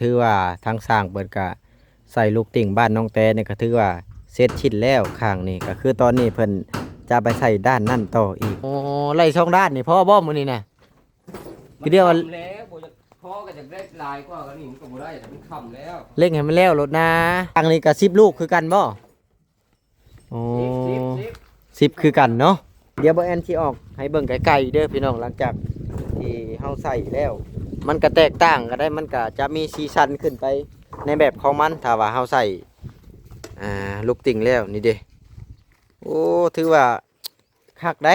ถือว่าทางสร้างเปิดก็ใส่ลูกติ่งบ้านน้องแต่เนี่ยก็ถือว่าเสร็จชิ้นแล้วข้างนี้ก็คือตอนนี้เพิ่นจะไปใส่ด้านนั่นต่ออีกโอ้ไล่ช่องด้านนี่พ่อบ่มื้อนี้น่ะคือเดียวว่าแล้วบ่จะพ่อก็จะได้ลายกว่ากันนี่มันก็บ่ได้แต่มันค่ำแล้วเร่งให้มันแล้วรถนะทางนี้ก็10ลูกคือกันบ่โอ้10คือกันเนาะเดี๋ยวบ่แอนสิออกให้เบิ่งไกลๆเด้อพี่น้องหลังจากที่เฮาใส่แล้วมันก็แตกต่างกันได้มันก็จะมีสีสันขึ้นไปในแบบของมันถ้าว่าเฮาใส่ลูกติ่งแล้วนี่เด้โอ้ถือว่าคักได้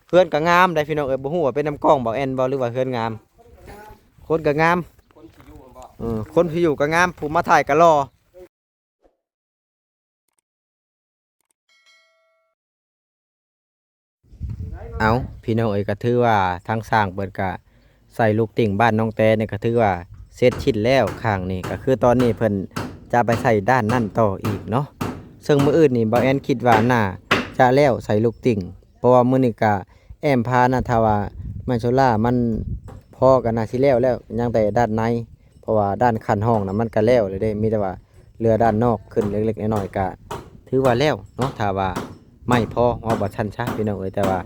เพื่อนก็งามได้พี่น้องบ่ฮู้ว่าเป็นน้ำกล้องบ่แอนบ่หรือว่าเพื่อนงามคนก็งามคนที่อยู่ก็งามผู้มาถ่ายก็รอเอาพี่น้องก็ถือว่าทางสร้างเปิดก็ใส่ลูกติ่งบ้านน้องแต่เนี่ยก็ถือว่าเสร็จชิ้นแล้วข้างนี้ก็คือตอนนี้เพิ่นจะไปใส่ด้านนั่นต่ออีกเนาะซึ่งมื้ออื่นนี่บ่แอนคิดว่าน่าจะแล้วใส่ลูกติ่งเพราะว่ามื้อนี้ก็แอมพานะถ้าว่าไมโซล่ามันพอกันน่าสิแล้วยังแต่ด้านในเพราะว่าด้านคันห้องน่ะมันก็แล้วเลยเด้มีแต่ว่าเรือด้านนอกขึ้นเล็กๆน้อยๆก็ถือว่าแล้วเนาะถ้าว่าไม่พอว่าบ่ทันซะพี่น้องแต่ว่า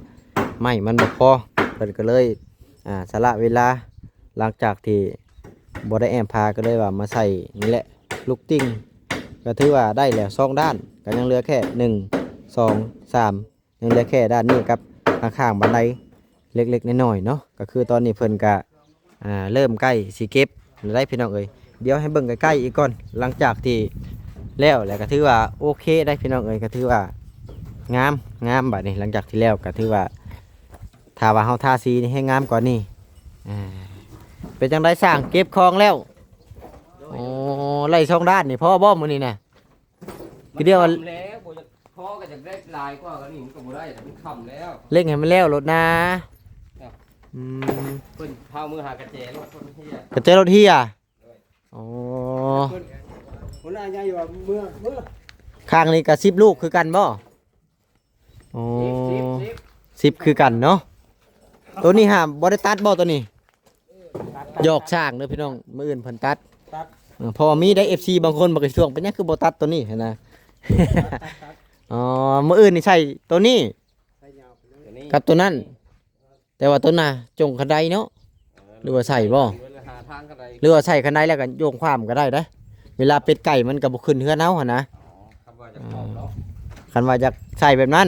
ไม่มันบ่พอเพิ่นก็เลยสละเวลาหลังจากที่บ่ได้แอมพาก็เลยว่ามาใส่นี่แหละลูกติ่งก็ถือว่าได้แล้ว2ด้านก็ยังเหลือแค่1 2 3ยังเหลือแค่ด้านนี้กับข้างๆบันไดเล็กๆน้อยๆเนาะก็คือตอนนี้เพิ่นก็เริ่มใกล้สิเก็บได้พี่น้องเอ้ยเดี๋ยวให้เบิ่งใกล้ๆอีกก่อนหลังจากที่แล้วก็ถือว่าโอเคได้พี่น้องเอ้ยก็ถือว่างามบัดนี้หลังจากที่แล้วก็ถือว่าถ้าว่าเฮาทาสีนี่ให้งามกว่านี้เป็นจังได๋สร้างเก็บของแล้วโอ้ไล่ช่องด้านนี่พ่อบ่มื้อนี้น่ะคือเดียวว่าแล้วบ่จะพ่อก็จะได้ลายกว่ากันนี่มันก็บ่ได้แต่มันค่ำแล้วเร่งให้มันแล้วรถนะเพิ่นพามือหากระเจรถคนเฮียกระเจรถเฮียอ๋อคนน่าจะอยู่ว่าเมื่อข้างนี้ก็10ลูกคือกันบ่โอ้10คือกันเนาะตัวนี้ห้ามบ่ได้ตัดบ่ตัวนี้หยอกช่างเด้อพี่น้องมื้ออื่นเพิ่นตัดพอมีได้ FC บางคนบ่ก็ช่วงเป็นหยังคือบ่ตัดตัวนี้นะอ๋อมื้ออื่นนี่ใช่ตัวนี้กับตัวนั้นแต่ว่าตัวน่ะจงคันใดเนาะหรือว่าใส่บ่หรือว่าใส่คันใดแล้วก็โยงความก็ได้เด้อเวลาเป็ดไก่มันก็บ่ขึ้นเฮือนเฮาหั่นนะคันว่าจะใส่แบบนั้น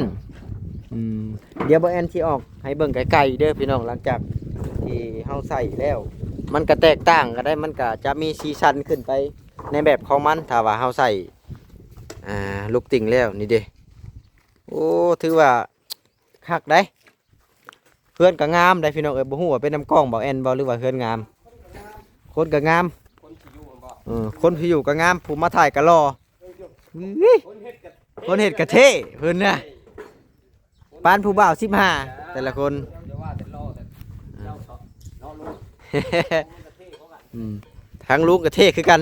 เดี๋ยวบ่แอนสิออกให้เบิ่งไกลๆเด้อพี่น้องหลังจากที่เฮาใส่แล้วมันก็แตกต่างกันได้มันก็จะมีสีสันขึ้นไปในแบบของมันถ้าว่าเฮาใส่ลูกติ่งแล้วนี่เด้โอ้ถือว่าคักได้เพื่อนก็งามได้พี่น้องบ่ฮู้ว่าเป็นน้ำกล้องบ่แอนบ่หรือว่าเพื่อนงามคนก็งามคนที่อยู่ก็งามผู้มาถ่ายก็รอคนเฮ็ดก็เท่เพิ่นน่ะปานผู้บ่าว15แต่ละคนทั้งลุงกับเท่คือกัน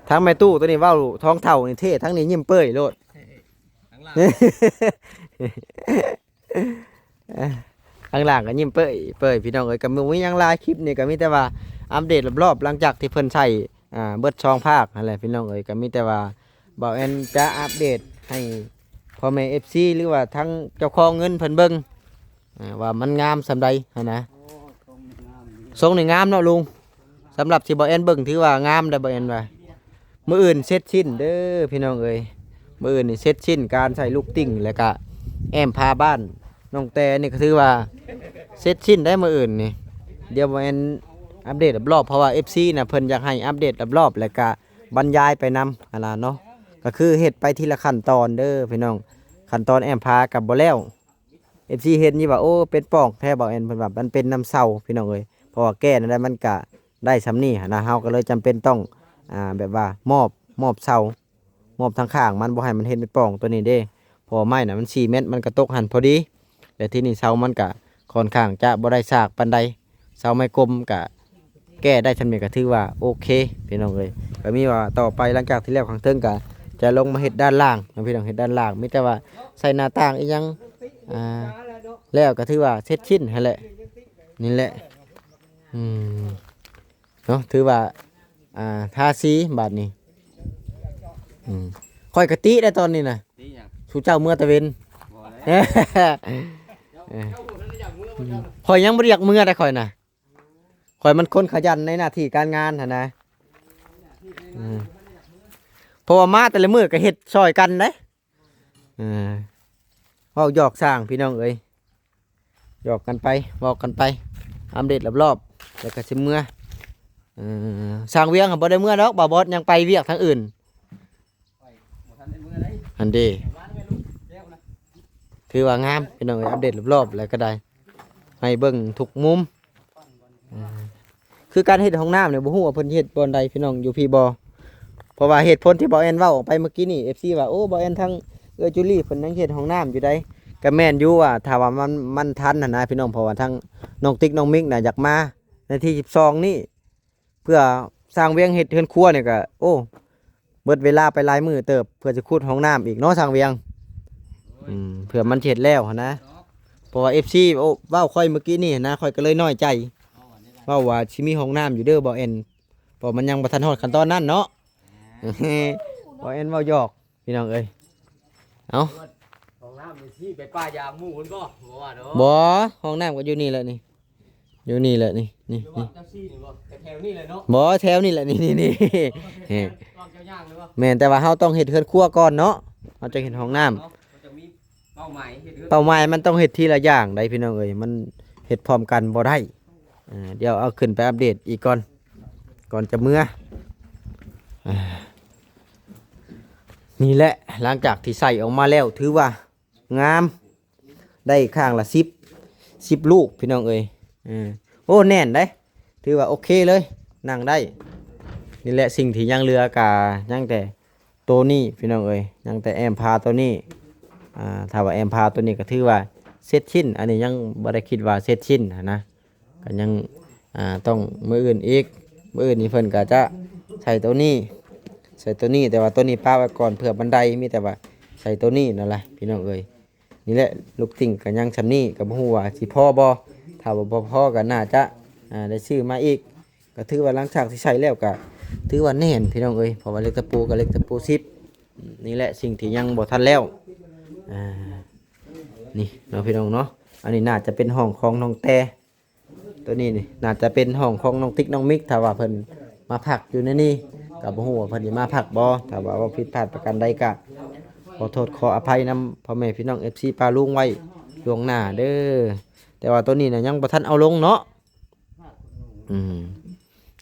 ทั้งแม่ตู้ตัวนี้ว่าวท้องเท่านี่เท่ทั้งนี้ยิ้มเป้ยโลดข้างหลังก็ยิ้มเป้ยพี่น้องเอ้ยก็มียังลายคลิปนี่ก็มีแต่ว่าอัปเดตรอบๆหลังจากที่เพิ่นใช้เบิดช่องภาคนั่นแหละพี่น้องเอ้ยก็มีแต่ว่าบ่าวแอนจะอัปเดตให้พ่อแม่ FC หรือว่าทั้งเจ้าของเงินเพิ่นเบิ่งว่ามันงามสำใดนะทรงนี่งามเนาะลุงสำหรับที่บ่แอนเบิ่งถือว่างามได้บ่แอนว่ามื้ออื่นเสร็จสิ้นเด้อพี่น้องเอ้ยมื้ออื่นนี่เสร็จสิ้นการใส่ลูกติ่งแล้วก็แอมพาบ้านน้องแต่นี่ก็ถือว่าเสร็จสิ้นได้มื้ออื่นนี่เดี๋ยวบ่แอนอัปเดตรอบๆเพราะว่า FC น่ะเพิ่นอยากให้อัปเดตรอบๆแล้วก็บรรยายไปนำหั่นล่ะเนาะก็คือเฮ็ดไปทีละขั้นตอนเด้อพี่น้องขั้นตอนแอมพากับบ่แล้ว FC เห็นนี่ว่าโอ้เป็นป่องแท้บ่แอนเพิ่นว่ามันเป็นน้ำเศร้าพี่น้องเอ้ยเพราะว่าแก้นั่นได้มันก็ได้สำนี้นะเฮาก็เลยจำเป็นต้องแบบว่ามอบเศร้ามอบทางข้างมันบ่ให้มันเห็นเป็นป่องตัวนี้เด้พอไม้น่ะมัน4เมตรมันก็ตกหันพอดีแต่ที่นี่เสามันก็ค่อนข้างจะบ่ได้ซากปานใดเสาไม้กลมก็แก้ได้สำนี้ก็ถือว่าโอเคพี่น้องเอ้ยก็มีว่าต่อไปหลังจากที่แล้วข้างเทิงก็จะลงมาเฮ็ดด้านล่างพี่น้องเฮ็ดด้านล่างมีแต่ว่าใส่หน้าต่างอีหยังแล้วก็ถือว่าเสร็จชิ้นให้แหละนี่แหละ อืมเนาะถือว่าทาสีบาดนี้ค่อยกะติได้ตอนนี้น่ะ ตีหยัง ชูเจ้าเมื่อตะเวน บ่แล้ว เจ้าบ่ทันได้อยากมือบ่เจ้า ข่อยยังบ่ได้อยากเมื่อได้ข่อยน่ะข่อยมันคนขยันในหน้าที่การงานหั่นนะเพราะว่ามาแต่ละมื้อก็เฮ็ดช่วยกันเด้เว้าหยอกสร้างพี่น้องเอ้ยหยอกกันไปเว้ากันไปอัปเดตรอบๆแล้วก็สิเมื่อสร้างเวียงก็บ่ได้เมื่อดอกบ่าวบอสยังไปเวียกทางอื่น บ่ทันได้มือได้ อันเดี มาแม่ลูกแก้วนะ ถือว่างามพี่น้องเอ้ยอัปเดตรอบๆแล้วก็ได้ให้เบิ่งทุกมุมคือการเฮ็ดห้องน้ำเนี่ยบ่ฮู้ว่าเพิ่นเฮ็ดบ่อนใดพี่น้องอยู่พี่บ่เพราะว่าเหตุผลที่บ่แอนเว้าออกไปเมื่อกี้นี่ FC ว่าโอ้บ่แอนทั้งจุลี่เพิ่นยังเฮ็ดห้องน้ำอยู่ได้ก็แม่นอยู่ว่าถ้าว่ามันทันน่ะนะพี่น้องเพราะว่าทั้งน้องติ๊กน้องมิกน่ะอยากมาในที่12นี่เพื่อสร้างเวียงเฮ็ดเรือนครัวเนี่ยก็โอ้เบิดเวลาไปหลายมื้อเติบเพื่อจะขุดห้องน้ำอีกเนาะสร้างเวียงเพื่อมันเสร็จแล้วหั้นนะเพราะว่า FC โอ้เว้าค่อยเมื่อกี้นี่นะค่อยก็เลยน้อยใจว่าสิมีห้องน้ำอยู่เด้อบ่แอนเพราะมันยังบ่ทันฮอดขั้นตอนนั้นเนาะ บ่แอนเว้าหยอกพี่น้องเอ้ยเอ้า ของน้ำนี่สิไปป้ายางหมู่คนบ่บ่ว่าเนาะ บ่ห้องน้ำก็อยู่นี่แหละนี่อยู่นี่แหละนี่ หรือว่าเจ้าซี่นี่บ่แต่แถวนี้เลยเนาะ บ่แถวนี่แหละนี่ ลองเจ้าย่างเลยบ่ แม่นแต่ว่าเฮาต้องเฮ็ดเฮือนครัวก่อนเนาะเฮาจะเฮ็ดห้องน้ำ เนาะมันจะมีเป้าหมายเฮ็ดเรือน เป้าหมายมันต้องเฮ็ดทีละอย่างได้พี่น้องเอ้ยมันเฮ็ดพร้อมกันบ่ได้เดี๋ยวเอาขึ้นไปอัปเดตอีกก่อนจะเมื่อนี่แหละหลังจากที่ใส่ออกมาแล้วถือว่างามได้ข้างละ10ลูกพี่น้องเอ้ยโอ้แน่นได้ถือว่าโอเคเลยนั่งได้นี่แหละสิ่งที่ยังเหลือกะยังแต่ตัวนี้พี่น้องเอ้ยยังแต่แอมพาตัวนี้ถ้าว่าแอมพาตัวนี้ก็ถือว่าเสร็จชิ้นอันนี้ยังบ่ได้คิดว่าเสร็จชิ้นนะก็ยังต้องมืออื่นอีกมืออื่นนี่เพิ่นก็จะใส่ตัวนี้แต่ว่าตัวนี้ป้าไว้ก่อนเพื่อบันไดมีแต่ว่าใส่ตัวนี้นั่นแหละพี่น้องเอ้ยนี่แหละลูกติ่งก็ยังชำนี้ก็บ่ฮู้ว่าสิพอบ่ถ้าว่าบ่พอก็น่าจะได้ซื้อมาอีกก็ถือว่าหลังจากที่ใช้แล้วก็ถือว่าแน่นพี่น้องเอ้ยเพราะว่าเหล็กตะปูกับเหล็กตะปู10นี่แหละสิ่งที่ยังบ่ทันแล้วนี่เนาะพี่น้องเนาะอันนี้น่าจะเป็นห้องของน้องแต่ตัวนี้นี่น่าจะเป็นห้องของน้องติ๊กน้องมิกถ้าว่าเพิ่นมาพักอยู่ในนี้ก็บ่ฮู้ว่าเพิ่นสิมาพักบ่ถ้าว่าผิดพลาดประการใดก็ขอโทษขออภัยนำพ่อแม่พี่น้อง FC ปาลุงไว้ล่วงหน้าเด้อแต่ว่าตัวนี้น่ะยังบ่ทันเอาลงเนาะ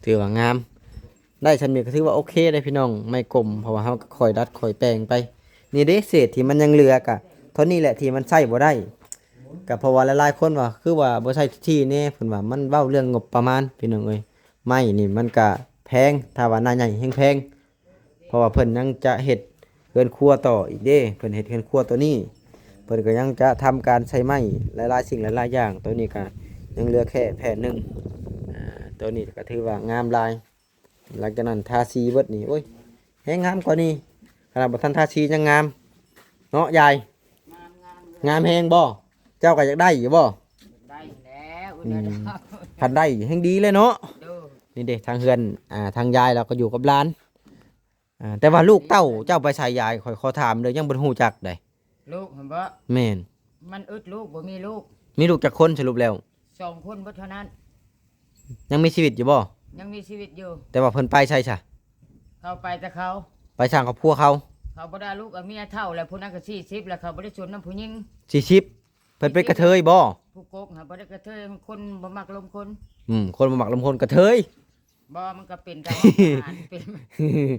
ถือว่างามได้ชั้นนี้ก็ถือว่าโอเคเลยพี่น้องไม่กลมเพราะว่าเฮาก็ค่อยดัดค่อยแปลงไปนี่เด้เศษที่มันยังเหลือกะเท่านี้แหละที่มันใช้บ่ได้ก็เพราะว่าหลายๆคนว่าคือว่าบ่ใช้ที่แน่เพิ่นว่ามันเว้าเรื่องงบประมาณพี่น้องเอ้ยไม้นี่มันก็แพงถ้าว่าหน้าใหญ่แฮงแพงเพราะว่าเพิ่นยังจะเฮ็ดเรือนครัวต่ออีกเด้เพิ่นเฮ็ดเรือนครัวตัวนี้เพิ่นก็ยังจะทำการใช้ไม้หลายๆสิ่งหลายๆอย่างตัวนี้ก็ยังเหลือแค่แผ่นหนึงตัวนี้ก็ถือว่างามหลายหลังจากนั้นทาสีเบิดนี่โอ้ยแฮงงามกว่านี้ขนาดบ่ทันทาสียังงามเนาะยายงามแฮงบ่เจ้าก็อยากได้อยู่บ่ ได้แล้ว คันได้แฮงดีเลยเนาะ ดู นี่เด้ทางเฮือนทางยายเราก็อยู่กับหลานแต่ว่าลูกเต้าเจ้าไปใช้ยายข่อยขอถามเลยยังบ่ฮู้จักได้ ลูกเห็นบ่ แม่น มันอึดลูกบ่มีลูก มีลูกจักคนสรุปแล้ว 2 คนบ่เท่านั้น ยังมีชีวิตอยู่บ่ ยังมีชีวิตอยู่ แต่ว่าเพิ่นไปใช่ซะ เขาไปแต่เขา ไปสร้างครอบครัวเขา เขาบ่ได้ลูกกับเมียเท่าแล้วผู้นั้นก็40แล้วเขาบ่ได้ชวนน้ำผู้หญิง 40เพิ่นเป็นกระเทยบ่ ผู้โกกหาบ่ได้กระเทยคนบ่มักลมคน คนบ่มักลำคนกระเทย บ่มันก็เป็นแต่ว่าเป็น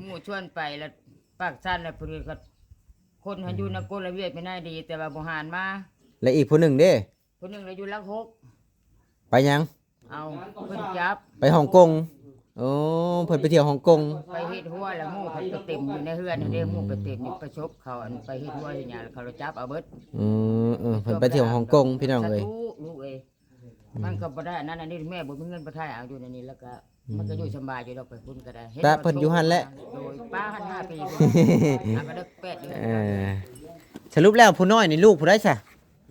หมู่ชวนไปแล้วปากสั้นแล้วผู้นี้ก็คนหันอยู่นกลละเวียดไม่ได้ดี แต่ว่าบ่หานมา และอีกผู้หนึ่งเด้ ผู้หนึงเลยอยู่ลักหก ไปยัง เอาเพิ่นจับ ไปฮ่องกงโอ้เพิ่นไปเที่ยวฮ่องกง ไปเฮ็ดหัวแล้วหมู่เพิ่นไปเต็มอยู่ในเฮือนนี่เด้หมู่ไปเต็มอยู่ประชบเขาอันไปเฮ็ดหัวอยู่หยังแล้วเขาเลยจับเอาเบิด เพิ่นไปเที่ยวฮ่องกงพี่น้องเอ้ย สาธุลูกเอ้ยมันก็บ่ได้อันนั้นอันนี้แม่บ่มีเงินบ่ทายเอาอยู่ในนี้แล้วก็มันก็อยู่สำบายอยู่ดอกไปคุณก็ได้ แต่เพิ่นอยู่หั่นแหละ โดยป้าหัน5 ปีอ่ะก็ได้8เดือน สรุปแล้วผู้น้อยนี่ลูกผู้ใดซะ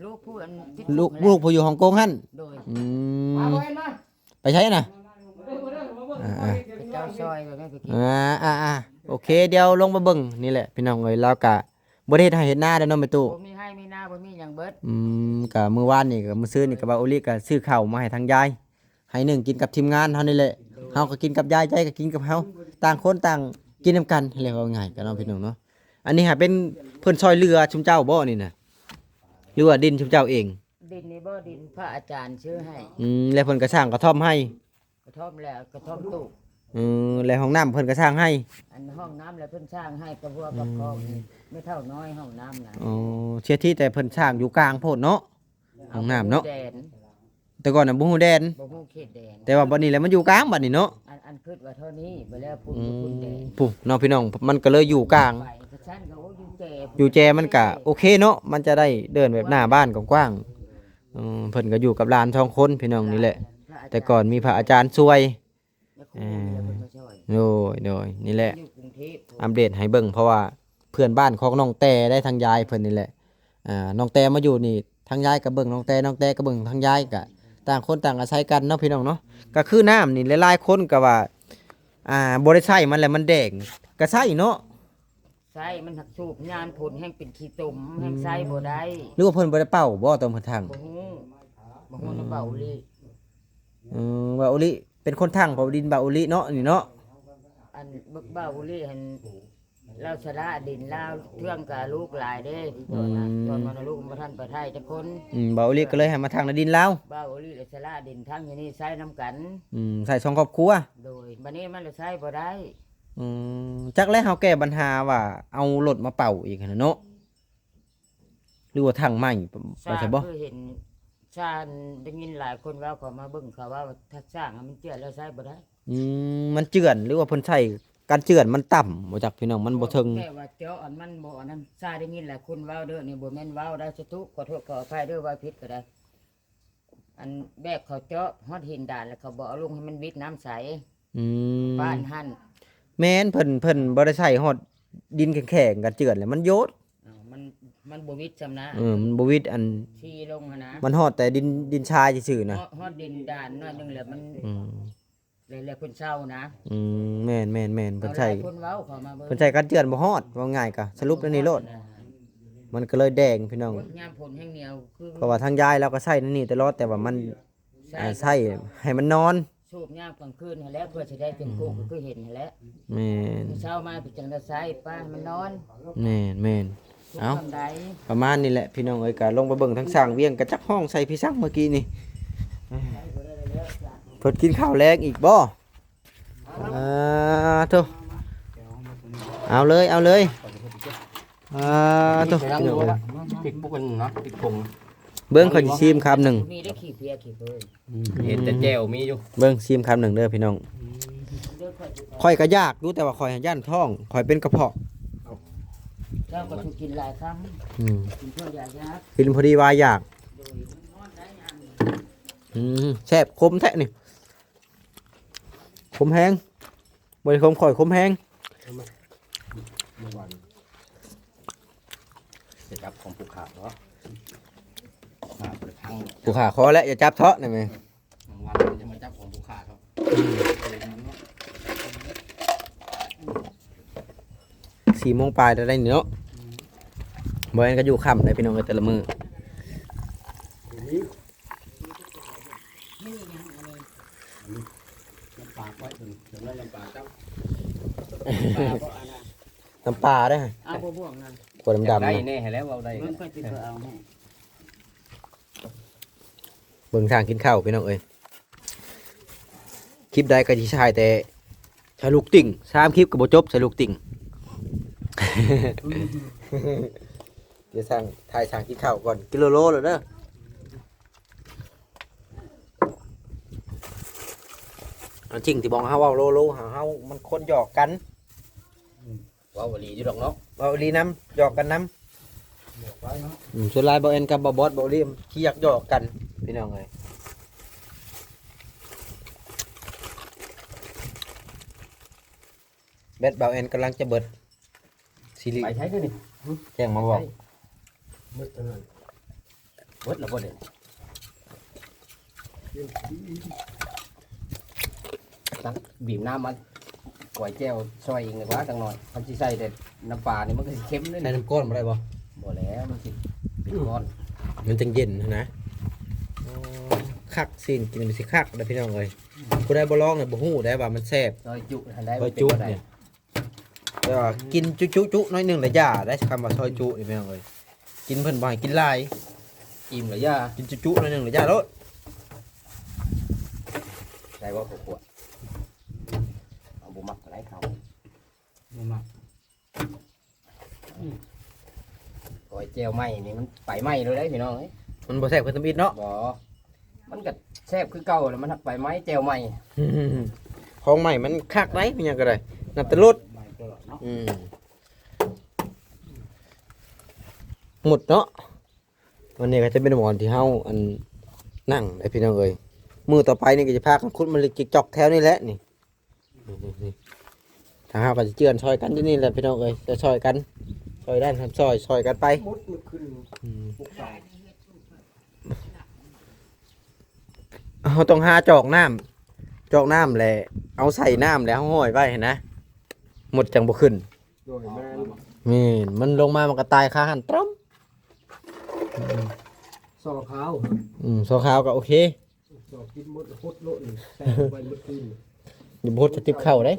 ลูกผู้อันที่ ลูกผู้อยู่ฮ่องกงหั่น โดย ไปใช้น่ะ โ ซอยแบบนี้ไปกิน โอเคเดี๋ยวลงมาเบิ่งนี่แหละพี่น้องเอ้ยแล้วก็บ่ได้เฮ็ดให้เฮ็ดหน้าเด้อเนาะแม่ตู้ บ่มีให้มีหน้าบ่มีหยังเบิด ก็มื้อวานนี่ก็มื้อซื้อนี่ก็บ่าโอลิก็ซื้อข้าวมาให้ทางยายให้หนึ่งกินกับทีมงานเฮานี่แหละเฮาก็กินกับยายก็กินกับเฮาต่างคนต่างกินนำกันเรียกว่าง่ายกันเนาะพี่น้องเนาะอันนี้หาเป็นเพิ่นซอยเรือชุมเจ้าบ่นี่น่ะหรือว่าดินชุมเจ้าเอง ดินนี่บ่ดินพระอาจารย์ชื่อให้ แล้วเพิ่นก็สร้างกระท่อมให้ กระท่อมแล้วกระท่อมตู้ แล้วห้องน้ำเพิ่นก็สร้างให้ อันห้องน้ำแล้วเพิ่นสร้างให้กระบัวกับคลองนี่ไม่เท่าน้อยห้องน้ำน่ะ อ๋อเชื่อที่แต่เพิ่นสร้างอยู่กลางโพดเนาะห้องน้ำเนาะ แดน แต่ก่อนน่ะบ่ฮู้แดน บ่ฮู้เขตแดน แต่ว่าบัดนี้แหละมันอยู่กลางบัดนี้เนาะ อันคิดว่าเท่านี้ไปแล้วพุ่นพุ่นแดน ปุ๊น้องพี่น้องมันก็เลยอยู่กลาง ไปกระชั้นก็โอ้อยู่แก่ อยู่แจมันก็โอเคเนาะมันจะได้เดินแบบหน้าบ้านกว้างๆเพิ่นก็อยู่กับหลาน2คนพี่น้องนี่แหละ แต่ก่อนมีพระอาจารย์ช่วย โดยนี่แหละ อยู่กรุงเทพ อัปเดตให้เบิ่งเพราะว่าเพื่อนบ้านของน้องแต่ได้ทางยายเพิ่นนี่แหละน้องแต่มาอยู่นี่ทางยายก็เบิ่งน้องแต่ก็เบิ่งทางยายก็ต่างคนต่างอาศัยกันเนาะพี่น้องเนาะก็คือน้ำนี่หลายๆคนก็ว่าบ่ได้ใช้มันแล้วมันแดงก็ใช้เนาะ ใส่มันหักสูบยานผลแห่งเป็นขี้ตุ่มแห่งใส่บ่ได้ หรือว่าเพิ่นบ่ได้เป่าบ่ตอนเพิ่นทาง บ่ฮู้น้ำเบาเลย ว่าโอลิเป็นคนทางเผาดินบ่าวโอลิเนาะนี่เนาะ อันบึกเบาเลยหันเราชนะดินเราเรื่องกับลูกหลายเด้ตอนนั้นตอนมันลูกมาท่านประไทยจะคน บ่าวโอลิก็เลยให้มาทางในดินแล้ว เบาลีเราชนะดินทั้งอย่างนี้ใช้น้ำกัน ใส่สองครอบครัว โดยบัดนี้มันเราใช้บ่ได้ จักแล้วเฮาแก้ปัญหาว่าเอารถมาเป่าอีกหั่นน่ะเนาะหรือว่าทางใหม่ สร้า ว่า ง ใช่บ่ คือเห็นชาญได้ยินหลายคนว่าเขามาเบิ่งเขาว่าถ้าสร้างมันเจือแล้วใช้บ่ได้ มันเจือนหรือว่าเพิ่นใช้การเจือนมันต่ำบ่จักพี่น้องมันบ่ถึง แค่ว่าเจาะอันมันบ่อันนั้นชาได้ยินหลายคนเว้าเด้อนี่บ่แม่นเว้าได้สตุขอโทษขออภัยเด้อว่าผิดก็ได้ อันแบกเขาเจาะฮอดหินด่านแล้วเขาบ่เอาลงให้มันวิดน้ำใส อืม บ้านหั่น แม่นเพิ่นบ่ได้ใช้ฮอดดินแข็งๆกันเจือนแล้วมันโยด อ้าวมันบ่วิดจำนะ มันบ่วิดอัน ที่ลงหั่นนะ มันฮอดแต่ดินชายซื่อๆนะ ฮอดดินด่านน้อยหนึงแล้วมัน อืม แล้วเพิ่นเศร้านะ แม่นเพิ่นใช้ อาหลายคนเว้าเข้ามาเบิ่ง เพิ่นใช้การเจือนบ่ฮอดว่าง่ายก็สรุปแล้วนี่โลดมันก็เลยแดงพี่น้อง ยามผลแห้งเหนียวคือ เพราะว่าทางยายเราก็ใช้นั่นนี่ตลอดแต่ว่ามันใช้ให้มันนอน สูบยามกลางคืนหั่นแหล้วเพื่อสิได้เป็นกุก็คือเห็นหั่นแหล้ว แม่น เช้ามาพิจารณาใช้ป้าให้มันนอน แม่น ทุก เอ้า คำใด ประมาณนี้แหละพี่น้องเอ้ยก็ลงไปเบิ่งทั้งสร้างเวียงกระจักห้องใส่พี่ซักเมื่อกี้นี่เพิ่นกินข้าวแรงอีกบ่โตเอาเลยโต นั่งดูละปิดปุกกันเนาะปิดผง เบิ่งขอยสิชิมคำหนึ่ง มีได้ขี้เพียขี้เพิ่น เห็นแต่แจวมีอยู่ เบิ่งชิมคำหนึ่งเด้อพี่น้อง เด้อค่อย ข่อยก็ยากอยู่แต่ว่าข่อยย่านท้องข่อยเป็นกระเพาะ เจ้าก็ถูกกินหลายครั้ง อืม กินเพื่อยายัก กินพอดีว่าอยาก โดยนอนได้ยาม แซ่บคมแท้นี่คมแห้งบริคมข่อยคมแห้ง เมื่อวานจะจับของผูกขาดเนาะขาดไปทั้ง กูขาคอแล้วอย่าจับเถาะนี่แม่ วันจะมาจับของผูกขาดครับ 4 โมงปลายได้นี่เนาะบ่งั้นก็อยู่ค่ำได้พี่น้องเอ้ยแต่ละมื้อ ลำปากไว้ถึงแล้วลำปากจับ น้ำปลาได้อ เอาบ่บ่วงนั่น ขวดดำๆ ได้ นะ แน่แล้วเอาได้ มันก็สิเอาให้ เบิ่งทางกินข้าวพี่น้องเอ้ยคลิปใดก็สิใช้แต่ใช้ลูกติ่ง3 คลิปก็บ่จบใช้ลูกติ่ง เดี๋ยวสั่งถ่ายสั่งกินข้าวก่อนกิโลเลยเด้อเอาจริงที่บอกเฮาว่าโลหาเฮามันคนหยอกกัน ว้าวลีอยู่ดอกเนาะ เบาอีหลีน้ำหยอกกันน้ำส่วนลายเบาเอ็นกับเบาบอสเบาอีหลีขี้อยากหยอกกันพี่น้องเลยแบทเบาเอ็นกำลังจะเบิดซีรีส์ ไปใช้กันดิ แจ้งมาบอก เบิดตัวนั้นเบิดแล้วบ่เนี่ยตักบีบน้ำมัน ก๋วยแก้วซอยเองเลยว่าจังหน่อยคันสิใส่แต่น้ำปลานี่มันก็สิเค็มเลย ใส่น้ำก้อนบ่ได้บ่ บ่แล้วมันสิเป็นก้อน มันจังเย็นนะคักซีนกินมันสิคักเด้อพี่น้องเอ้ยผู้ใดบ่ลองเนี่ยบ่ฮู้ได้ว่ามันแซ่บ ซอยจุทันได้ ซอยจุเนี่ยแต่ว่ากินจุๆน้อยหนึงแล้วย่าได้คำว่าซอยจุนี่พี่น้องเอ้ยกินเพิ่นบ่ให้กินหลาย อิ่มหรือย่า กินจุๆน้อยหนึงแล้วย่าโลด ได้บ่ขวดเอาบ่มักอะไรเขา บ่มัก ก๋วยแก้วไหม้นี่มันไปไหม้เลยได้พี่น้องเอ้ย มันบ่แซ่บคือตำอิดเนาะ บ่มันก็แซ่บคือเก่าแล้วมันหักไปไหม้แก้วไหม้ ของใหม่มันคักได้มีหยังก็ได้น้ำตะลด ใบเกลือเนาะ หมดเนาะวันนี้ก็จะเป็นหมอนที่เฮาอันนั่งได้พี่น้องเอ้ยมือต่อไปนี่ก็จะพากันขุดมันเลยจิกจอกแถวนี่แหละนี่ทางเฮาก็จะเจือนซอยกันอยู่นี่แหละพี่น้องเอ้ยจะซอยกันซอยด้านครับซอยกันไป มุดมันขึ้น อืม ปุกใส่ เฮาต้องหาจอกน้ำแหละเอาใส่น้ำแล้วเฮาห้อยไว้เห็นนะหมดจังบ่ขึ้น โดยแม่น นี่มันลงมามันก็ตายคาหันตร้อม ซอขาว โซขาวก็โอเค ซอกินหมดโคตรโลดนี่แซ่บไปหมดคืน อย่าพูดจะติบเข้าได้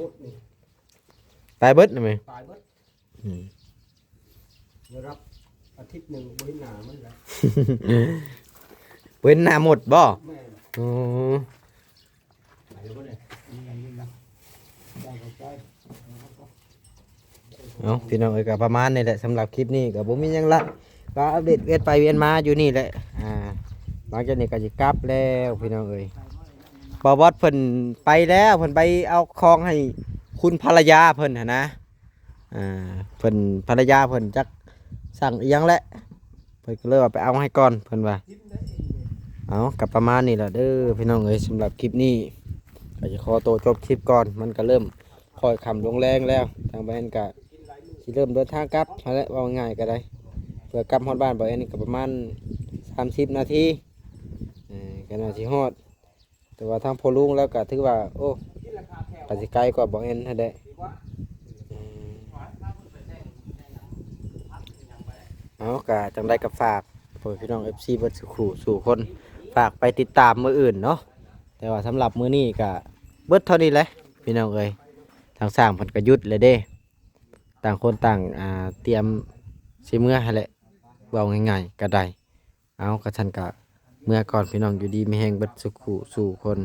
ตายเบิดนะมั้ย ตายเบิดเดี๋ยวรับอาทิตย์หนึงบ่เห็นหน้ามันแล้ว เว้นหน้าหมดบ่ แม่น อ๋อ ไหนบ่เนี่ยได้เข้าใจ เอาพี่น้องเอ้ยก็ประมาณนี้แหละสำหรับคลิปนี้ก็บ่มีหยังละก็อัปเดตเวียนไปเวียนมาอยู่นี่แหละหลังจากนี้ก็สิกลับแล้วพี่น้องเอ้ยบ่าวบอสเพิ่นไปแล้วเพิ่นไปเอาของให้คุณภรรยาเพิ่นหั่นนะเพิ่นภรรยาเพิ่นจักสั่งอีหยังแหละเพิ่นก็เลยว่าไปเอาให้ก่อนเพิ่นว่าเอากับประมาณนี้แหละเด้อพี่น้องเอ้ยสำหรับคลิปนี้ก็จะขอตัวจบคลิปก่อนมันก็เริ่มค่อยค่ำลงแรงแล้วทางบ้านก็สิเริ่มเดินทางกลับมาแล้วว่าง่ายก็ได้เพื่อกลับฮอดบ้านบ่เอ็นก็ประมาณ30นาทีก็น่าสิฮอดแต่ว่าทางพ่อลุงแล้วก็ถือว่าโอ้ก็สิไกลกว่าบ่เอ็นนั่นแหละเอาก็จังได้กับฝากพ่อพี่น้อง FC เบิดสู่คนฝากไปติดตามมื้ออื่นเนาะแต่ว่าสำหรับมื้อนี้ก็เบิดเท่านี้แหละพี่น้องเอ้ยทางสร้างเพิ่นก็หยุดเลยเด้ต่างคนต่างเตรียมสิเมื่อให้แหละเว้าง่ายๆก็ได้เอากระชันกะเมื่อก่อนพี่น้องอยู่ดีมีแฮงเบิดสู่คน